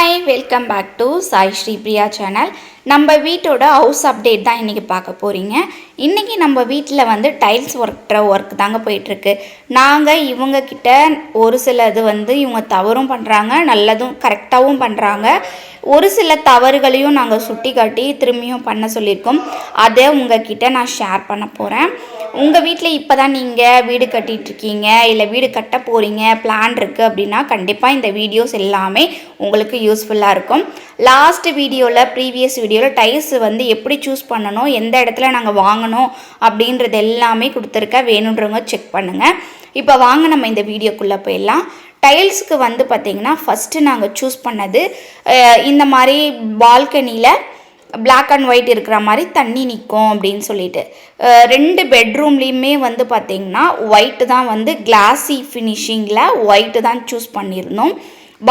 Hi, welcome back to Sai Sri Priya channel. நம்ம வீட்டோட house update தான் இன்றைக்கி பார்க்க போகிறீங்க. இன்றைக்கி நம்ம வீட்டில் வந்து டைல்ஸ் ஒர்க் தாங்க போயிட்டுருக்கு. நாங்கள் இவங்கக்கிட்ட ஒரு சிலது வந்து இவங்க தவறும் பண்ணுறாங்க, நல்லதும் கரெக்டாகவும் பண்ணுறாங்க. ஒரு சில தவறுகளையும் நாங்கள் சுட்டி காட்டி திரும்பியும் பண்ண சொல்லியிருக்கோம். அதை உங்ககிட்ட நான் ஷேர் பண்ண போகிறேன். உங்கள் வீட்டில் இப்போ தான் நீங்கள் வீடு கட்டிகிட்ருக்கீங்க, இல்லை வீடு கட்ட போகிறீங்க, பிளான் இருக்குது அப்படின்னா கண்டிப்பாக இந்த வீடியோஸ் எல்லாமே உங்களுக்கு யூஸ்ஃபுல்லாக இருக்கும். லாஸ்ட் வீடியோவில் ப்ரீவியஸ் வீடியோவில் டைல்ஸ் வந்து எப்படி சூஸ் பண்ணணும், எந்த இடத்துல நாங்கள் வாங்கணும் அப்படின்றது எல்லாமே கொடுத்துருக்க. வேணுன்றவங்க செக் பண்ணுங்கள். இப்போ வாங்க நம்ம இந்த வீடியோக்குள்ளே போயிடலாம். டைல்ஸுக்கு வந்து பார்த்திங்கன்னா ஃபஸ்ட்டு நாங்கள் சூஸ் பண்ணது இந்த மாதிரி பால்கனியில் பிளாக் அண்ட் ஒயிட் இருக்கிற மாதிரி தண்ணி நிற்கும் அப்படின்னு சொல்லிட்டு 2 பெட்ரூம்லேயுமே வந்து பார்த்திங்கன்னா ஒயிட்டு தான், வந்து கிளாஸி ஃபினிஷிங்கில் ஒயிட்டு தான் சூஸ் பண்ணியிருந்தோம்.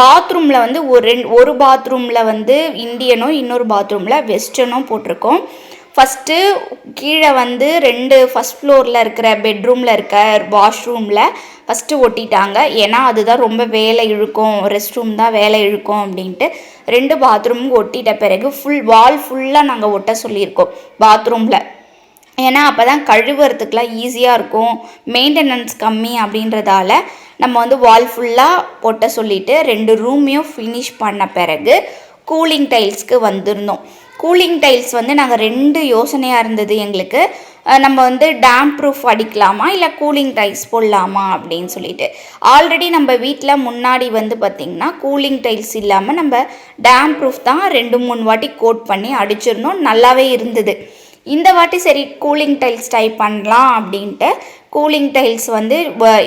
பாத்ரூமில் வந்து ஒரு பாத்ரூமில் வந்து இந்தியனும் இன்னொரு பாத்ரூமில் வெஸ்டர்னும் போட்டிருக்கோம். ஃபஸ்ட்டு கீழே வந்து ஃபஸ்ட் ஃப்ளோரில் இருக்கிற பெட்ரூமில் இருக்க வாஷ்ரூமில் ஃபஸ்ட்டு ஒட்டிட்டாங்க. ஏன்னா அதுதான் ரொம்ப வேலை இழுக்கும், ரெஸ்ட் ரூம் தான் வேலை இழுக்கும் அப்படின்ட்டு 2 பாத்ரூமும் ஒட்டிட்ட பிறகு வால் ஃபுல்லாக நாங்கள் ஒட்ட சொல்லியிருக்கோம் பாத்ரூமில். ஏன்னா அப்போ தான் கழுவுறதுக்கெலாம் ஈஸியாக இருக்கும், மெயின்டெனன்ஸ் கம்மி அப்படின்றதால நம்ம வந்து வால் ஃபுல்லாக ஒட்ட சொல்லிவிட்டு 2 ரூமையும் ஃபினிஷ் பண்ண பிறகு கூலிங் டைல்ஸ்க்கு வந்துருந்தோம். கூலிங் டைல்ஸ் வந்து நாங்கள் 2 யோசனையாக இருந்தது எங்களுக்கு. நம்ம வந்து டேம் ப்ரூஃப் அடிக்கலாமா இல்லை கூலிங் டைல்ஸ் போடலாமா அப்படின்னு சொல்லிட்டு. ஆல்ரெடி நம்ம வீட்டில் முன்னாடி வந்து பார்த்திங்கன்னா கூலிங் டைல்ஸ் இல்லாமல் நம்ம டேம் ப்ரூஃப் தான் 2-3 வாட்டி கோட் பண்ணி அடிச்சிருந்தோம். நல்லாவே இருந்தது. இந்த வாட்டி சரி கூலிங் டைல்ஸ் ட்ரை பண்ணலாம் அப்படின்ட்டு கூலிங் டைல்ஸ் வந்து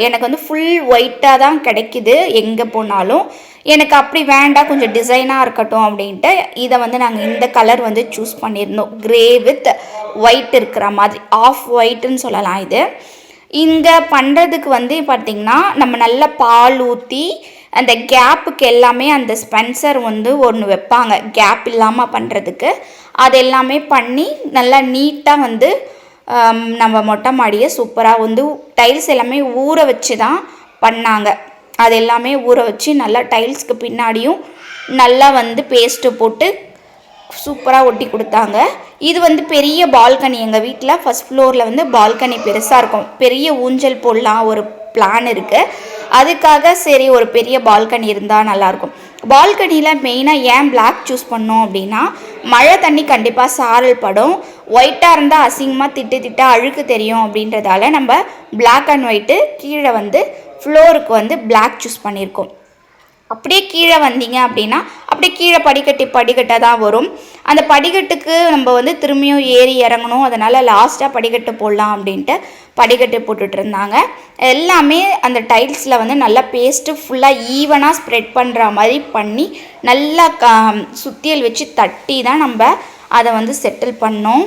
எனக்கு வந்து ஃபுல் ஒயிட்டாக தான் கிடைக்கிது எங்கே போனாலும். எனக்கு அப்படி வேண்டாம், கொஞ்சம் டிசைனாக இருக்கட்டும் அப்படின்ட்டு இதை வந்து நாங்கள் இந்த கலர் வந்து சூஸ் பண்ணியிருந்தோம். க்ரே வித் ஒயிட் இருக்கிற மாதிரி, ஆஃப் ஒயிட்டுன்னு சொல்லலாம். இது இங்கே பண்ணுறதுக்கு வந்து பார்த்திங்கன்னா நம்ம நல்லா பால் ஊற்றி அந்த கேப்புக்கு எல்லாமே அந்த ஸ்பென்சர் வந்து ஒன்று வைப்பாங்க கேப் இல்லாமல் பண்ணுறதுக்கு. அது எல்லாமே பண்ணி நல்லா நீட்டாக வந்து நம்ம மொட்டை மாடியை சூப்பராக வந்து டைல்ஸ் எல்லாமே ஊற வச்சு தான் பண்ணாங்க. அது எல்லாமே ஊற வச்சு நல்லா டைல்ஸ்க்கு பின்னாடியும் நல்லா வந்து பேஸ்ட்டு போட்டு சூப்பராக ஒட்டி கொடுத்தாங்க. இது வந்து பெரிய பால்கனி, எங்கள் வீட்டில் ஃபஸ்ட் ஃப்ளோரில் வந்து பால்கனி பெருசாக இருக்கும். பெரிய ஊஞ்சல் போடலாம் ஒரு பிளான் இருக்குது. அதுக்காக சரி ஒரு பெரிய பால்கனி இருந்தால் நல்லாயிருக்கும். பால்கனியில் மெயினாக ஏன் பிளாக் சூஸ் பண்ணோம் அப்படின்னா மழை தண்ணி கண்டிப்பாக சாரல் படும். ஒயிட்டாக இருந்தால் அசிங்கமாக திட்டு அழுக்கு தெரியும் அப்படின்றதால நம்ம பிளாக் அண்ட் ஒயிட்டு கீழே வந்து ஃப்ளோருக்கு வந்து பிளாக் சூஸ் பண்ணியிருக்கோம். அப்படியே கீழே வந்தீங்க அப்படின்னா அப்படியே கீழே படிக்கட்டாக தான் வரும். அந்த படிக்கட்டுக்கு நம்ம வந்து திரும்பியும் ஏறி இறங்கணும். அதனால் லாஸ்ட்டாக படிக்கட்டு போடலாம் அப்படின்ட்டு படிக்கட்டு போட்டுட்டு இருந்தாங்க. எல்லாமே அந்த டைல்ஸில் வந்து நல்லா பேஸ்ட்டு ஃபுல்லாக ஈவனாக ஸ்ப்ரெட் பண்ணுற மாதிரி பண்ணி நல்லா சுத்தியல் வச்சு தட்டி தான் நம்ம அதை வந்து செட்டில் பண்ணோம்.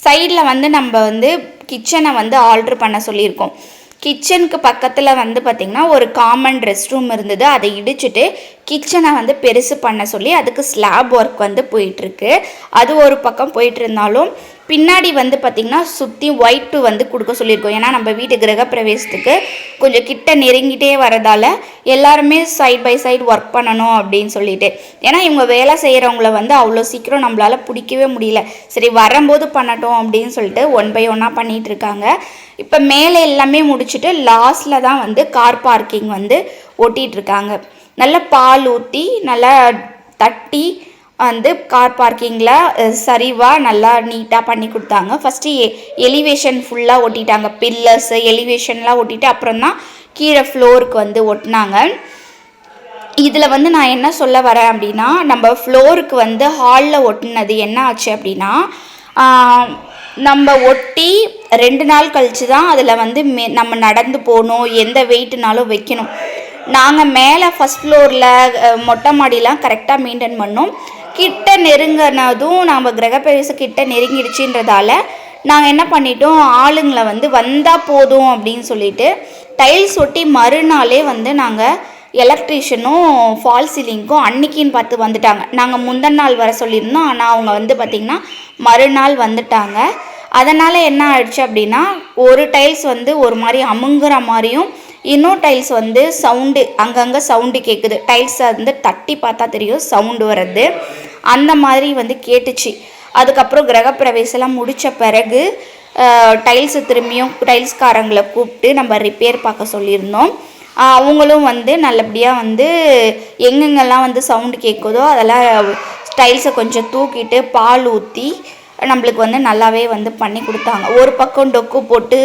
சைடில் வந்து நம்ம வந்து கிச்சனை வந்து ஆல்ட்ரு பண்ண சொல்லியிருக்கோம். கிச்சனுக்கு பக்கத்தில் வந்து பார்த்திங்கன்னா ஒரு காமன் ரெஸ்ட் ரூம் இருந்தது. அதை இடிச்சுட்டு கிச்சனை வந்து பெருசு பண்ண சொல்லி அதுக்கு ஸ்லாப் ஒர்க் வந்து போயிட்டுருக்கு. அது ஒரு பக்கம் போயிட்டு இருந்தாலும் பின்னாடி வந்து பார்த்திங்கன்னா சுற்றி ஒயிட்டு வந்து கொடுக்க சொல்லியிருக்கோம். ஏன்னா நம்ம வீட்டு கிரகப்பிரவேசத்துக்கு கொஞ்சம் கிட்ட நெருங்கிட்டே வரதால் எல்லாருமே சைட் பை சைடு ஒர்க் பண்ணணும் அப்படின்னு சொல்லிட்டு. ஏன்னா இவங்க வேலை செய்கிறவங்கள வந்து அவ்வளோ சீக்கிரம் நம்மளால் பிடிக்கவே முடியல. சரி வரும்போது பண்ணட்டும் அப்படின்னு சொல்லிட்டு 1 by 1 பண்ணிகிட்டு இருக்காங்க. இப்போ மேலே எல்லாமே முடிச்சுட்டு லாஸ்டில் தான் வந்து கார் பார்க்கிங் வந்து ஓட்டிகிட்ருக்காங்க. நல்லா பால் ஊற்றி நல்லா தட்டி வந்து கார் பார்க்கிங்கில் சரிவாக நல்லா நீட்டாக பண்ணி கொடுத்தாங்க. ஃபஸ்ட்டு எலிவேஷன் ஃபுல்லாக ஒட்டிட்டாங்க. பில்லர்ஸ் எலிவேஷன்லாம் ஒட்டிட்டு அப்புறம் தான் கீழே ஃப்ளோருக்கு வந்து ஒட்டினாங்க. இதில் வந்து நான் என்ன சொல்ல வரேன் அப்படின்னா நம்ம ஃப்ளோருக்கு வந்து ஹாலில் ஒட்டினது என்ன ஆச்சு அப்படின்னா நம்ம ஒட்டி 2 நாள் கழித்து தான் அதில் வந்து நம்ம நடந்து போகணும், எந்த வெயிட்னாலும் வைக்கணும். நாங்கள் மேலே ஃபஸ்ட் ஃப்ளோரில் மொட்டை மாடிலாம் கரெக்டாக மெயின்டைன் பண்ணோம். கிட்ட நெருங்கினதும் நம்ம கிரகப்பிரவேசம் கிட்ட நெருங்கிடுச்சுன்றதால நாங்கள் என்ன பண்ணிட்டோம், ஆளுங்களை வந்து வந்தால் போதும் அப்படின்னு சொல்லிட்டு டைல்ஸ் ஒட்டி மறுநாளே வந்து நாங்கள் எலக்ட்ரீஷியனும் ஃபால் சீலிங்க்கும் அன்னைக்கின்னு பார்த்து வந்துட்டாங்க. நாங்கள் முந்தின நாள் வர சொல்லியிருந்தோம், ஆனால் அவங்க வந்து பார்த்திங்கன்னா மறுநாள் வந்துட்டாங்க. அதனால் என்ன ஆயிடுச்சு அப்படின்னா ஒரு டைல்ஸ் வந்து ஒரு மாதிரி அமுங்குற மாதிரியும் இன்னும் டைல்ஸ் வந்து சவுண்டு அங்கங்கே சவுண்டு கேட்குது. டைல்ஸை வந்து தட்டி பார்த்தா தெரியும் சவுண்டு வர்றது. அந்த மாதிரி வந்து கேட்டுச்சு. அதுக்கப்புறம் கிரகப்பிரவேசம்லாம் முடித்த பிறகு டைல்ஸு திரும்பியும் டைல்ஸ்காரங்களை கூப்பிட்டு நம்ம ரிப்பேர் பார்க்க சொல்லியிருந்தோம். அவங்களும் வந்து நல்லபடியாக வந்து எங்கெங்கெல்லாம் வந்து சவுண்டு கேட்குதோ அதெல்லாம் டைல்ஸை கொஞ்சம் தூக்கிட்டு பால் ஊற்றி நம்மளுக்கு வந்து நல்லாவே வந்து பண்ணி கொடுத்தாங்க. ஒரு பக்கம் டொக்கு போட்டு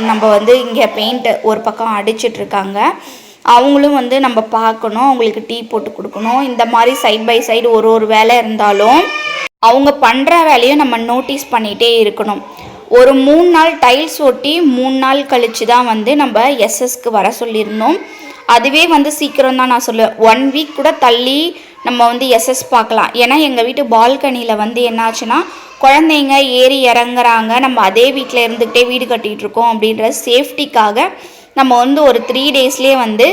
நம்ம வந்து இங்கே பெயிண்ட்டு ஒரு பக்கம் அடிச்சிட்ருக்காங்க. அவங்களும் வந்து நம்ம பார்க்கணும், அவங்களுக்கு டீ போட்டு கொடுக்கணும். இந்த மாதிரி சைட் பை சைடு ஒரு வேலை இருந்தாலும் அவங்க பண்ணுற வேலையும் நம்ம நோட்டீஸ் பண்ணிகிட்டே இருக்கணும். ஒரு 3 நாள் டைல்ஸ் ஒட்டி 3 நாள் கழித்து தான் வந்து நம்ம எஸ்எஸ்க்கு வர சொல்லியிருந்தோம். அதுவே வந்து சீக்கிரம் தான் நான் சொல்லுவேன். 1 வீக் கூட தள்ளி நம்ம வந்து எஸ்எஸ் பார்க்கலாம். ஏன்னா எங்கள் வீட்டு பால்கனியில் வந்து என்னாச்சுன்னா குழந்தைங்க ஏறி இறங்குறாங்க, நம்ம அதே வீட்டில் இருந்துக்கிட்டே வீடு கட்டிகிட்டு இருக்கோம் அப்படின்ற சேஃப்டிக்காக நம்ம வந்து ஒரு 3 டேஸ்லேயே வந்து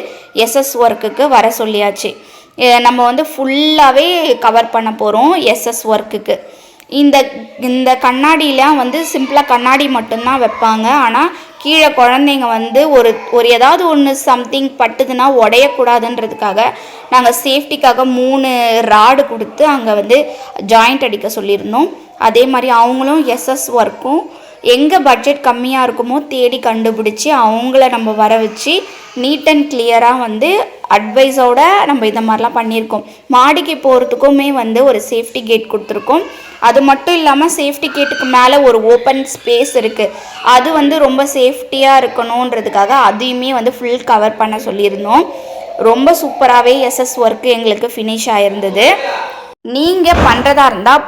எஸ்எஸ் ஒர்க்குக்கு வர சொல்லியாச்சு. நம்ம வந்து ஃபுல்லாகவே கவர் பண்ண போகிறோம் எஸ்எஸ் ஒர்க்குக்கு. இந்த கண்ணாடிலாம் வந்து சிம்பிளாக கண்ணாடி மட்டும்தான் வைப்பாங்க. ஆனால் கீழே குழந்தைங்க வந்து ஒரு ஏதாவது ஒன்று சம்திங் பட்டுதுன்னா உடையக்கூடாதுன்றதுக்காக நாங்கள் சேஃப்டிக்காக 3 ராடு கொடுத்து அங்கே வந்து ஜாயிண்ட் அடிக்க சொல்லியிருந்தோம். அதே மாதிரி அவங்களும் எஸ்எஸ் ஒர்க்கும் எங்கே பட்ஜெட் கம்மியாக இருக்குமோ தேடி கண்டுபிடிச்சி அவங்கள நம்ம வர வச்சு நீட் அண்ட் கிளியராக வந்து அட்வைஸோட நம்ம இந்த மாதிரிலாம் பண்ணியிருக்கோம். மாடிக்கு போகிறதுக்குமே வந்து ஒரு சேஃப்டி கேட் கொடுத்துருக்கோம். அது மட்டும் இல்லாமல் சேஃப்டி கேட்டுக்கு மேலே ஒரு ஓப்பன் ஸ்பேஸ் இருக்குது. அது வந்து ரொம்ப சேஃப்டியாக இருக்கணுன்றதுக்காக அதையுமே வந்து ஃபுல் கவர் பண்ண சொல்லியிருந்தோம். ரொம்ப சூப்பராகவே எஸ்எஸ் ஒர்க்கு எங்களுக்கு ஃபினிஷ் ஆகிருந்தது. நீங்கள் பண்ணுறதா இருந்தால்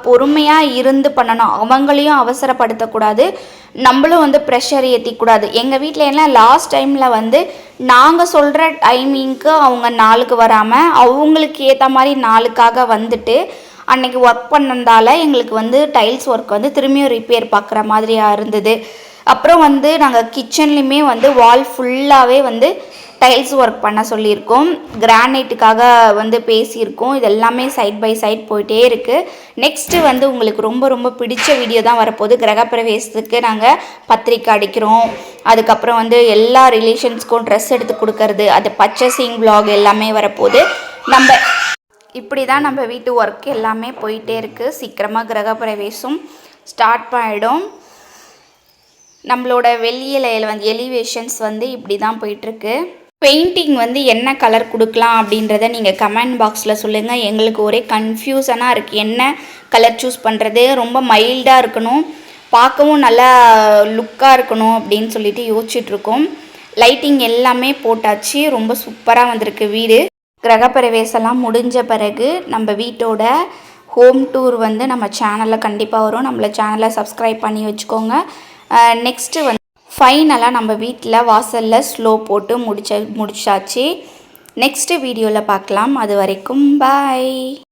பொறுமையாக இருந்து பண்ணணும். அவங்களையும் அவசரப்படுத்தக்கூடாது, நம்மளும் வந்து ப்ரெஷர் ஏற்றிக்கூடாது. எங்கள் வீட்டில் எல்லாம் லாஸ்ட் டைமில் வந்து நாங்கள் சொல்கிற டைமிங்க்கு அவங்க நாளுக்கு வராமல் அவங்களுக்கு ஏற்ற மாதிரி நாளுக்காக வந்துட்டு அன்றைக்கி ஒர்க் பண்ணதால் எங்களுக்கு வந்து டைல்ஸ் ஒர்க் வந்து திரும்பியும் ரிப்பேர் பார்க்குற மாதிரியாக இருந்தது. அப்புறம் வந்து நாங்கள் கிச்சன்லேயுமே வந்து வால் ஃபுல்லாகவே வந்து டைல்ஸ் ஒர்க் பண்ண சொல்லியிருக்கோம். கிரானைட்டுக்காக வந்து பேசியிருக்கோம். இது எல்லாமே சைட் பை சைட் போயிட்டே இருக்குது. நெக்ஸ்ட்டு வந்து உங்களுக்கு ரொம்ப பிடிச்ச வீடியோ தான் வரப்போகுது. கிரகப்பிரவேசத்துக்கு நாங்கள் பத்திரிக்கை அடிக்கிறோம். அதுக்கப்புறம் வந்து எல்லா ரிலேஷன்ஸ்க்கும் ட்ரெஸ் எடுத்து கொடுக்கறது, அது பர்ச்சேசிங் vlog எல்லாமே வரப்போகுது. இப்படி தான் நம்ம வீட்டு ஒர்க் எல்லாமே போயிட்டே இருக்குது. சீக்கிரமாக கிரகப்பிரவேசம் ஸ்டார்ட் பண்ணிடும். நம்மளோட வெளியில் வந்து எலிவேஷன்ஸ் வந்து இப்படி தான் போயிட்டுருக்கு. பெயிண்டிங் வந்து என்ன கலர் கொடுக்கலாம் அப்படின்றத நீங்கள் கமெண்ட் பாக்ஸில் சொல்லுங்கள். எங்களுக்கு ஒரே கன்ஃபியூஷனாக இருக்குது, என்ன கலர் சூஸ் பண்ணுறது. ரொம்ப மைல்டாக இருக்கணும், பார்க்கவும் நல்லா லுக்காக இருக்கணும் அப்படின்னு சொல்லிட்டு யோசிச்சுட்ருக்கோம். லைட்டிங் எல்லாமே போட்டாச்சு, ரொம்ப சூப்பராக வந்திருக்கு வீடு. கிரகப்பிரவேசம்லாம் முடிஞ்ச பிறகு நம்ம வீட்டோட ஹோம் டூர் வந்து நம்ம சேனலில் கண்டிப்பாக வரும். நம்மள சேனலை சப்ஸ்கிரைப் பண்ணி வச்சுக்கோங்க. நெக்ஸ்ட்டு வந்து ஃபைனலாக நம்ம வீட்டில் வாசலில் ஸ்லோ போட்டு முடிச்சாச்சு. நெக்ஸ்ட்டு வீடியோவில் பார்க்கலாம். அது வரைக்கும் பாய்.